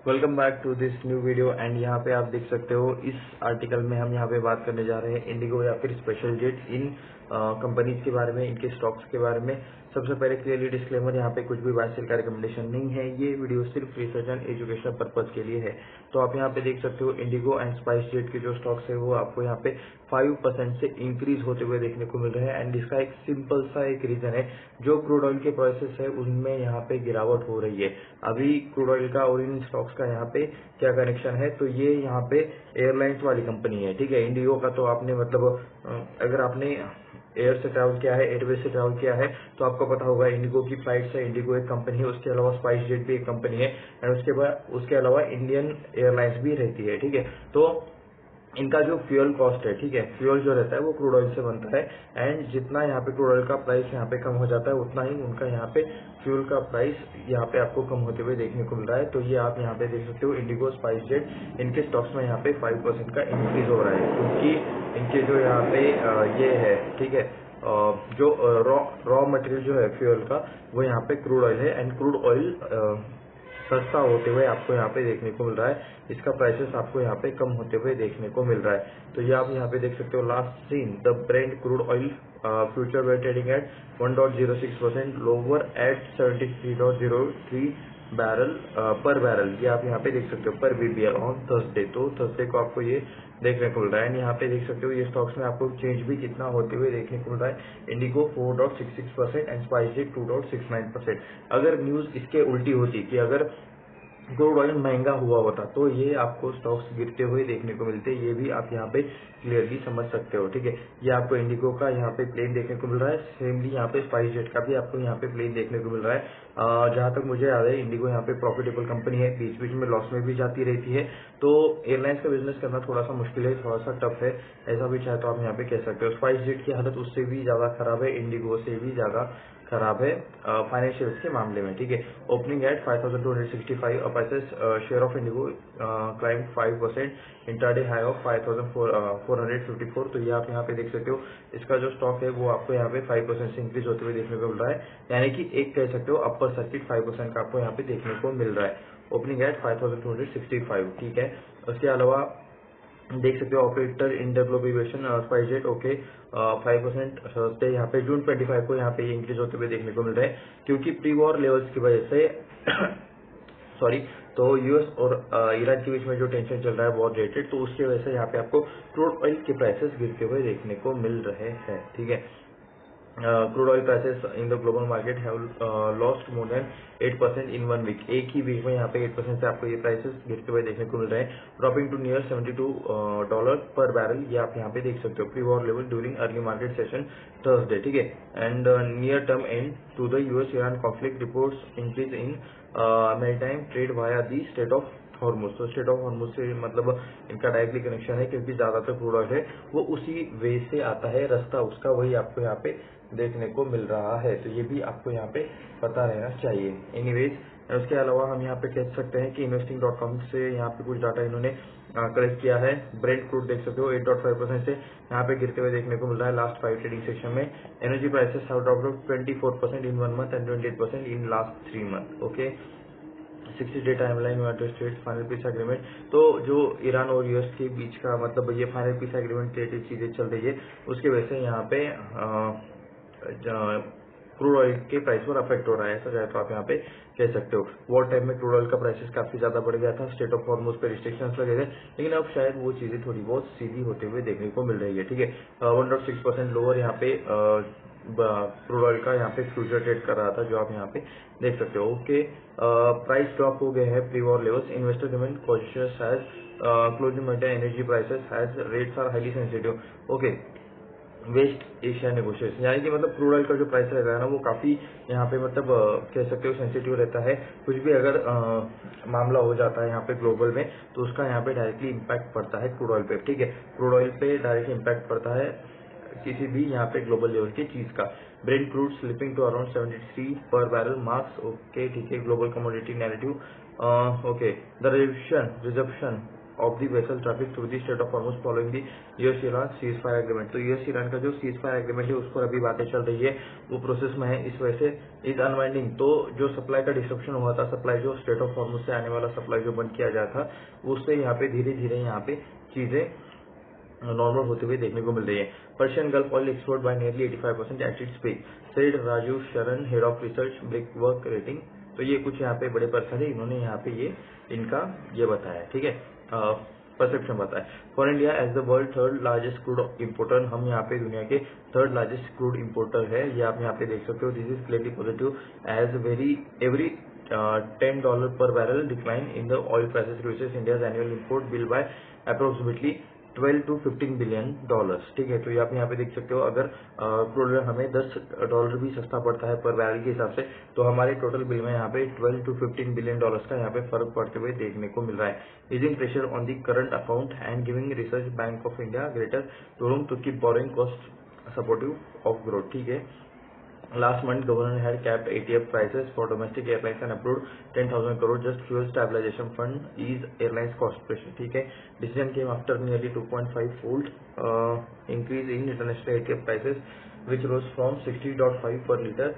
Welcome back to this new video and यहाँ पे आप देख सकते हो इस आर्टिकल में हम यहाँ पे बात करने जा रहे हैं इंडिगो या फिर स्पेशल जेट इन कंपनीज के बारे में, इनके स्टॉक्स के बारे में। सबसे पहले क्लियरली डिस्क्लेमर, यहाँ पे कुछ भी बाय सेल का रिकमेंडेशन नहीं है। ये वीडियो सिर्फ रिसर्च एंड एजुकेशनल पर्पज के लिए है। तो आप यहाँ पे देख सकते हो इंडिगो एंड स्पाइस जेट के जो स्टॉक्स है वो आपको यहाँ पे 5% से इंक्रीज होते हुए देखने को मिल रहे हैं। एंड इसका एक सिंपल सा एक रीजन है, जो क्रूड ऑयल के प्राइसेस है उनमें यहाँ पे गिरावट हो रही है। अभी क्रूड ऑयल का और इन स्टॉक्स का यहाँ पे क्या कनेक्शन है, तो ये यहाँ पे एयरलाइंस वाली कंपनी है, ठीक है। इंडिगो का तो आपने मतलब अगर आपने एयर से ट्रैवल किया है, एयरवेज से ट्रैवल किया है तो आपको पता होगा इंडिगो की फ्लाइट्स है, इंडिगो एक कंपनी है, उसके अलावा स्पाइस जेट भी एक कंपनी है एंड उसके अलावा इंडियन एयरलाइंस भी रहती है, ठीक है। तो इनका जो फ्यूल कॉस्ट है, ठीक है, फ्यूल जो रहता है वो क्रूड ऑयल से बनता है एंड जितना यहाँ पे क्रूड ऑयल का प्राइस यहाँ पे कम हो जाता है उतना ही उनका यहाँ पे फ्यूल का प्राइस यहाँ पे आपको कम होते हुए देखने को मिल रहा है। तो ये आप यहाँ पे देख सकते हो इंडिगो, स्पाइस जेट, इनके स्टॉक्स में यहाँ पे 5% का इंक्रीज हो रहा है, क्योंकि इनके जो यहाँ पे ये है, ठीक है, जो रॉ मटेरियल जो है फ्यूल का वो यहाँ पे क्रूड ऑयल है एंड क्रूड ऑयल सस्ता होते हुए आपको यहाँ पे देखने को मिल रहा है। इसका प्राइसेस आपको यहाँ पे कम होते हुए देखने को मिल रहा है। तो ये आप यहाँ पे देख सकते हो last seen the Brent crude oil future were trading at 1.06% lower at 73.03 barrel per barrel. ये आप यहाँ पे देख सकते हो पर बीबीएल ऑन थर्सडे। तो थर्सडे को आपको ये देखने को मिल रहा है एंड यहाँ पे देख सकते हो ये स्टॉक्स में आपको चेंज भी कितना होते हुए देखने को मिल रहा है। Indigo 4.66% and spice jet 2.69%। अगर न्यूज इसके उल्टी होती कि अगर क्रूड ऑयल महंगा हुआ होता तो ये आपको स्टॉक्स गिरते हुए देखने को मिलते, ये भी आप यहाँ पे क्लियरली समझ सकते हो, ठीक है। ये आपको इंडिगो का यहाँ पे प्लेन देखने को मिल रहा है, सेमली यहाँ पे स्पाइस जेट का भी आपको यहाँ पे प्लेन देखने को मिल रहा है। जहां तक मुझे याद है इंडिगो यहाँ पे प्रॉफिटेबल कंपनी है, बीच बीच में लॉस में भी जाती रहती है। तो एयरलाइंस का बिजनेस करना थोड़ा सा मुश्किल है, थोड़ा सा टफ है, ऐसा भी चाहे तो आप यहाँ पे कह सकते हो। स्पाइस जेट की हालत उससे भी ज्यादा खराब है, इंडिगो से भी ज्यादा खराब है फाइनेंशियल्स के मामले में, ठीक है। Opening at 5265 paces, share of IndiGo climb 5%, intraday high of 5454। तो ये आप यहाँ पे देख सकते हो इसका जो स्टॉक है वो आपको यहाँ पे 5% से इंक्रीज होते हुए देखने को मिल रहा है, यानी कि एक कह सकते हो अपर सर्किट 5% का आपको यहाँ पे देखने को मिल रहा है। ओपनिंग एट 5265, ठीक है। उसके अलावा देख सकते हो ऑपरेटर इन डेवलपेशन स्पाइस जेट, ओके, 5% पे यहाँ पे जून 25 को यहाँ पे इंक्रीज होते हुए देखने को मिल रहे हैं, क्योंकि प्री वॉर लेवल्स की वजह से सॉरी, तो यूएस और ईरान के बीच में जो टेंशन चल रहा है वॉर रिलेटेड, तो उसकी वजह से यहाँ पे आपको क्रूड ऑयल के प्राइसेस गिरते हुए देखने को मिल रहे हैं, ठीक है। Crude oil prices in the global market have lost more than 8% in 1 week. एक ही वीक में यहाँ पे 8% से आपको ये प्राइसेस गिरते हुए देखने को मिल रहे हैं, ड्रॉपिंग टू नियर $72 पर बैरल। ये आप यहाँ पे देख सकते हो pre war level during early market session Thursday, ठीक है। And near term and to the US Iran conflict reports increase in maritime trade via the state of Hormuz. तो स्टेट ऑफ हॉर्मुज से मतलब इनका डायरेक्टली कनेक्शन है, क्योंकि ज्यादातर crude oil है वो उसी वे से आता है, रास्ता उसका वही आपको यहाँ पे देखने को मिल रहा है। तो ये भी आपको यहाँ पे पता रहना चाहिए। एनीवेज, उसके अलावा हम यहाँ पे कह सकते हैं कि investing.com से यहाँ पे कुछ डाटा इन्होंने कलेक्ट किया है। ब्रेंट क्रूड देख सकते हो 8.5% से यहाँ पे गिरते हुए देखने को मिल रहा है लास्ट 5 ट्रेडिंग सेशन में। Energy prices have dropped 24% in 1 month and 28% in last 3 month, okay. 60 day timeline United states final piece agreement. तो जो ईरान और यूएस के बीच का मतलब ये फाइनल पीस एग्रीमेंट रिलेटेड चीजें चल रही है, उसकी वजह से यहाँ पे क्रूड ऑयल के प्राइस पर अफेक्ट हो रहा है, ऐसा चाहे तो आप यहाँ पे कह सकते हो। वॉर टाइम में क्रूड ऑयल का प्राइसेस काफी ज्यादा बढ़ गया था, स्टेट ऑफ हॉर्मुज पे रिस्ट्रिक्शंस लगे थे, लेकिन अब शायद वो चीजें थोड़ी बहुत सीधी होते हुए देखने को मिल रही है, ठीक है। 1.6% लोअर यहाँ पे क्रूड ऑयल का यहाँ पे फ्यूचर ट्रेड कर रहा था, जो आप यहाँ पे देख सकते हो, ओके। प्राइस ड्रॉप हो गए हैं pre war levels, investor remain cautious as closing maintain energy prices as rates are highly sensitive, okay. West Asia negotiation, यानी कि मतलब क्रूड ऑयल का जो प्राइस रहता है ना वो काफी यहाँ पे मतलब कह सकते हो सेंसिटिव रहता है। कुछ भी अगर मामला हो जाता है यहाँ पे ग्लोबल में तो उसका यहाँ पे डायरेक्टली इम्पैक्ट पड़ता है क्रूड ऑयल पे, ठीक है। क्रूड ऑयल पे डायरेक्ट इम्पैक्ट पड़ता है किसी भी यहाँ पे ग्लोबल लेवल की चीज का। Brent crude slipping to around 73 per barrel marks, okay, ठीक है, global commodity narrative, okay. The resumption of the vessel traffic through the strait of Hormuz following the US Iran ceasefire agreement. तो US Iran का जो cease fire agreement है उस पर अभी बातें चल रही है, वो प्रोसेस में है, इस वजह से इज अनवाइंडिंग। तो जो सप्लाई का डिस्ट्रप्शन हुआ था, सप्लाई जो स्ट्रेट ऑफ हॉर्मुज से आने वाला सप्लाई जो बंद किया जाता था, उससे यहाँ पे धीरे धीरे यहाँ पे चीजें नॉर्मल होते हुए देखने को मिल रही है। Persian Gulf oil export by nearly 85% at its peak, said Rajiv Sharan, head of research Brickwork rating. तो ये कुछ यहाँ पे बड़े पर्सन है, इन्होंने यहाँ पे ये इनका ये बताया, ठीक है, परसेप्शन बताया। For India as the world third largest crude importer, हम यहाँ पे दुनिया के थर्ड लार्जेस्ट क्रूड इम्पोर्टर है, ये आप यहाँ पे देख सकते हो। This is clearly positive as every $10 per barrel decline in the oil prices reduces India's annual import bill by approximately 12 to 15 billion dollars, ठीक है। तो ये आप यहाँ पे देख सकते हो, अगर क्रूड हमें $10 भी सस्ता पड़ता है पर बैरल के हिसाब से, तो हमारे टोटल बिल में यहाँ पे 12 to 15 बिलियन डॉलर्स का यहाँ पे फर्क पड़ते हुए देखने को मिल रहा है। Easing pressure on the current account and giving research bank of India greater room to keep borrowing cost supportive of growth, ठीक है। Last month, government had capped ATF prices for domestic airlines and approved 10,000 crore just fuel stabilization fund ease airlines cost pressure, ठीक है। Decision came after nearly 2.5-fold increase in international ATF prices, which rose from 60.5 per liter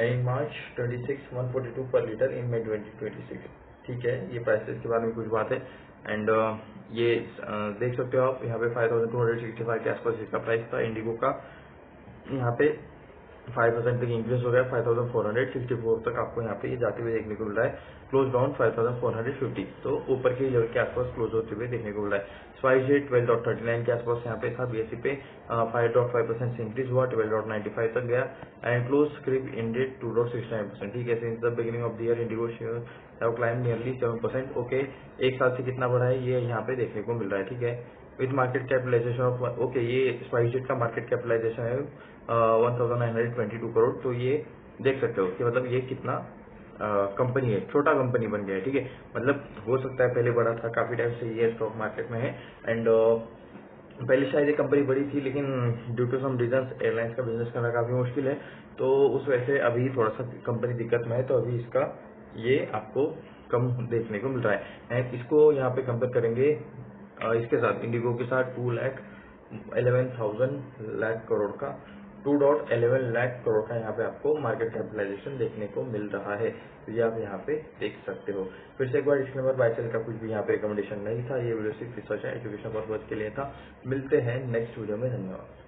in March 26, 142 per liter in May 2026, ठीक है। ये prices के बारे में कुछ बात है एंड ये देख सकते हो आप यहाँ पे 5,265 के आसपास इसका प्राइस था। इंडिगो का यहाँ पे 5% तक इंक्रीज हो गया, 5,464 तक आपको यहाँ पे ये जाते हुए देखने को मिल रहा है। क्लोज डाउन 5,450, तो ऊपर के लेवल के आसपास क्लोज होते हुए देखने को मिल रहा है। स्पाइस जेट 12.39 के आसपास यहाँ पे था, बीएससी पे 5.5% से इंक्रीज हुआ, 12.95 तक गया एंड क्लोज स्क्रिप इंडेड 2.69%, ठीक है। Since the beginning of the year Indigo share have climb nearly 7%, okay. एक साल से कितना बढ़ा है ये यहाँ पे देखने को मिल रहा है, ठीक है। With market capitalization of, okay, ये स्पाइस जेट का मार्केट कैपिटलाइजेशन है 1,922 करोड़। तो ये देख सकते हो कि मतलब ये कितना कंपनी है, छोटा कंपनी बन गया है, ठीक है। मतलब हो सकता है पहले बड़ा था, काफी टाइम से ये स्टॉक मार्केट में है एंड पहले शायद ये कंपनी बड़ी थी, लेकिन due to some reasons airlines का बिजनेस करना काफी मुश्किल है, तो उस वजह से अभी थोड़ा सा कंपनी दिक्कत में है, तो अभी इसका ये आपको कम देखने को मिल रहा है। एंड इसको यहाँ पे कंपेयर करेंगे इसके साथ, इंडिगो के साथ 2,11,000 लाख करोड़ का 2.11 लाख करोड़ का यहाँ पे आपको मार्केट कैपिटलाइजेशन देखने को मिल रहा है। तो ये आप यहाँ पे देख सकते हो। फिर से एक बार डिस्क्लेमर, बाय सेल का कुछ भी यहाँ पे रिकमेंडेशन नहीं था, ये वीडियो सिर्फ रिसर्च एंड एजुकेशन पर्पज के लिए था। मिलते हैं नेक्स्ट वीडियो में, धन्यवाद।